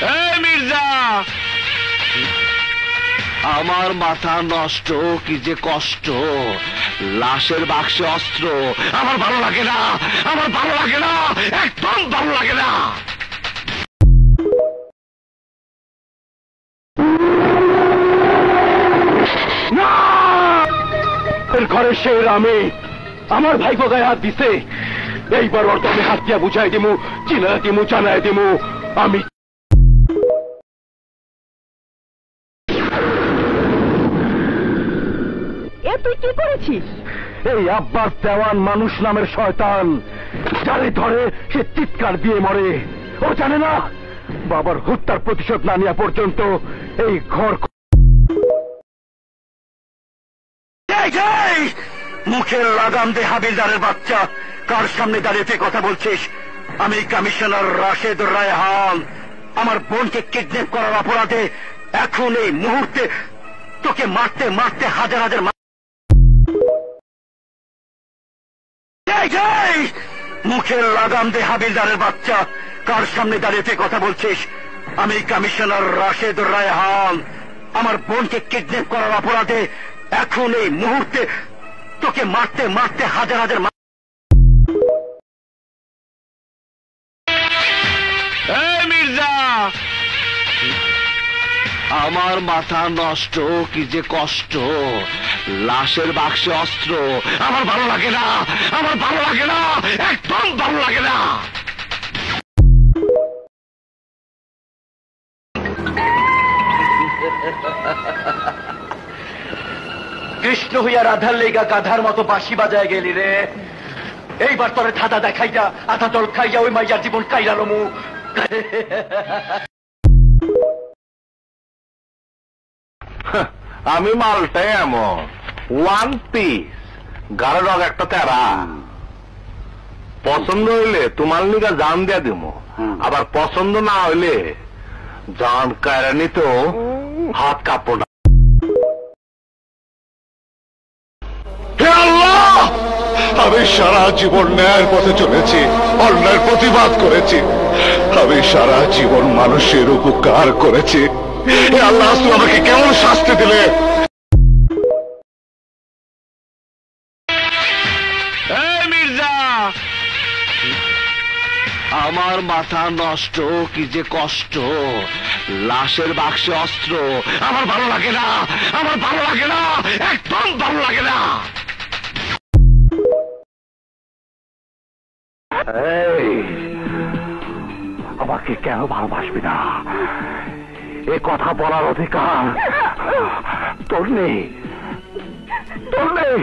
এই মির্জা, আমার মাথা নষ্ট, কি যে কষ্ট। লাশের বাক্সে অস্ত্র, আমার ভালো লাগে না, আমার ভালো লাগে না, একদম ভালো লাগে না। ঘরের শের আমি, আমার ভাইপো গায়ে হাত দিছে। এইবার ওর তো আমি হাত দিয়া বুঝাই দিমু, চিনা দিমু, জানাই দিমু আমি। এ তুই কি করেছিস? এই আব্বাস দেওয়ান মানুষ নামের শয়তান, যারে ধরে সে চিৎকার দিয়ে মরে। ও জানে না বাবার হত্যার প্রতিশোধ না নেওয়া পর্যন্ত এই ঘর। মুখের লাগাম দে হাবিলদারের বাচ্চা, কার সামনে দাঁড়িয়ে কথা বলছিস? আমি কমিশনার রাশেদ রায়হান। আমার বোনকে কিডন্যাপ করার অপরাধে এখন এই মুহূর্তে তোকে মারতে মারতে হাজার হাজার। মুখের লাগাম দে হাবিলদারের বাচ্চা, কার সামনে দাঁড়িয়ে কথা বলছিস? আমি কমিশনার রাশেদ রায়হান। আমার বোনকে কিডন্যাপ করার অপরাধে এখন এই মুহূর্তে তোকে মারতে মারতে হাজার হাজার। মির্জা, আমার মাথা নষ্ট, কি যে কষ্ট। লাশের বাক্সে অস্ত্র, আমার ভালো লাগে না, আমার ভালো লাগে না, একদম ভালো লাগে না। কৃষ্ণ হইয়া রাধার লেগা গাধার মতো বাঁশি বাজায় গেলি রে। এইবার তোরে ধাঁধা দেখাইয়া আধা জল খাইয়া ওই মাইয়ার জীবন কাইরালমু। আমি মালটাই এমন ওয়ান পিস, গাড়ো রগ একটা তেরা। পছন্দ হইলে তোমার লিগা জান দিয়া দিব, আবার পছন্দ না হইলে জান কায়রা নিত হাত কাঁপো না। হে আল্লাহ, আমি সারা জীবন ন্যায়ের পথে চলেছি, অন্যায়ের প্রতিবাদ করেছি, আমি সারা জীবন মানুষের উপকার করেছি। হে আল্লাহ, তুমি আমাকে কেমন শাস্তি দিলে? মির্জা, আমার মাথা নষ্ট, কি যে কষ্ট। লাশের বাক্সে অস্ত্র, আমার ভালো লাগে না, আমার ভালো লাগে না, একদম ভালো লাগে না। আমাকে কেন ভালোবাসবি না? এ কথা বলার অধিকার তোর নেই, তোর নেই।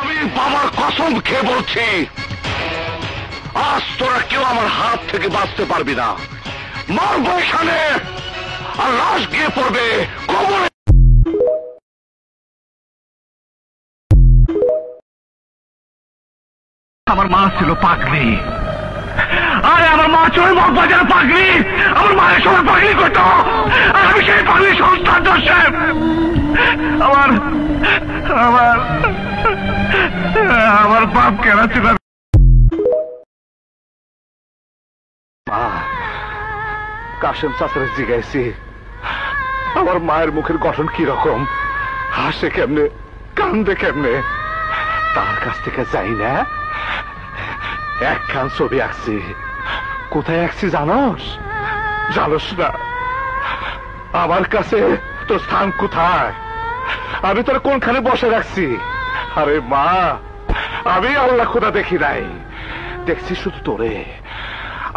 আমি বাবার কসম খেয়ে বলছি, আজ তোরা কেউ আমার হাত থেকে বাঁচতে পারবি না। মারবো এখানে, আর লাশ গিয়ে পড়বে কবরে। আমার মা ছিল পাগলি, আরে আমার মা ছিল মগবাজার পাগলি। আমার মায়ের সময় পাগলি করতো, আর আমি সেই পাগলি সংস্থান দর্শক। আমার আমার আমার বাপ কেনা ছিল। কাশেম চাচারে জিজ্ঞাসি আমার মায়ের মুখের গঠন কি রকম, হাসে কেমনে, কান্দে কেমনে। তার কাছ থেকে যাই না, একখান ছবি আঁকছি। কোথায় আঁকছি জানোস? জানোস না? আমার কাছে তোর স্থান কোথায়? আমি তোর কোনখানে বসে রাখছি? আরে মা, আমি আল্লাহ খোদা দেখি নাই, দেখছি শুধু তোরে।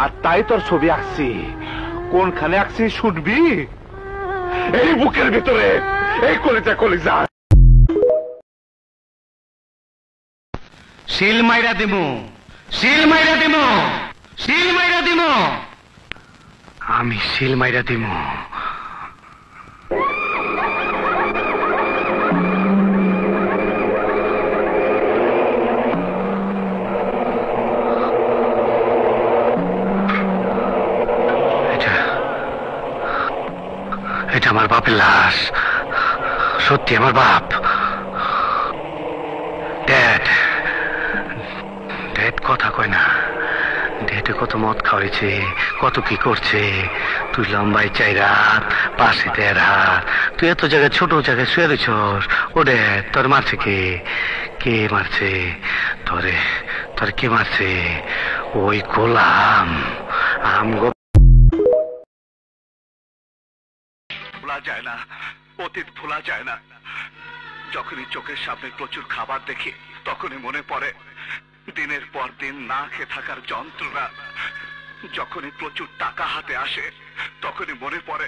আর তাই তোর ছবি আঁকছি। কোনখানে আঁকছি শুনবি? এই বুকের ভিতরে, এই কলিজা কলিজা। শিল মাইরা দিমু, শিল মাইরা দিমু, শিল মাইরা দিমু, আমি শিল মাইরা দিমু। এটা আমার বাপের লাশ, সত্যি আমার বাপ। ড্যাড, কথা কয় না। ডেটে কত মদ খাওয়াইছে, কত কি করছে। তুই লম্বাই 4 হাত, পাশে 1.5 হাত। তুই এত জায়গায়, ছোট জায়গায় শুয়ে রয়েছস। ওরে তোর মারছে কে? কে মারছে তোরে? তোর কে মারছে? ওই গোলাম আমগো। ভোলা যায় না, অতীত ভোলা যায় না। যখনই চোখের সামনে প্রচুর খাবার দেখি, তখনই মনে পড়ে দিনের পর দিন না খেয়ে থাকার যন্ত্রণা। যখনই প্রচুর টাকা হাতে আসে, তখনই মনে পড়ে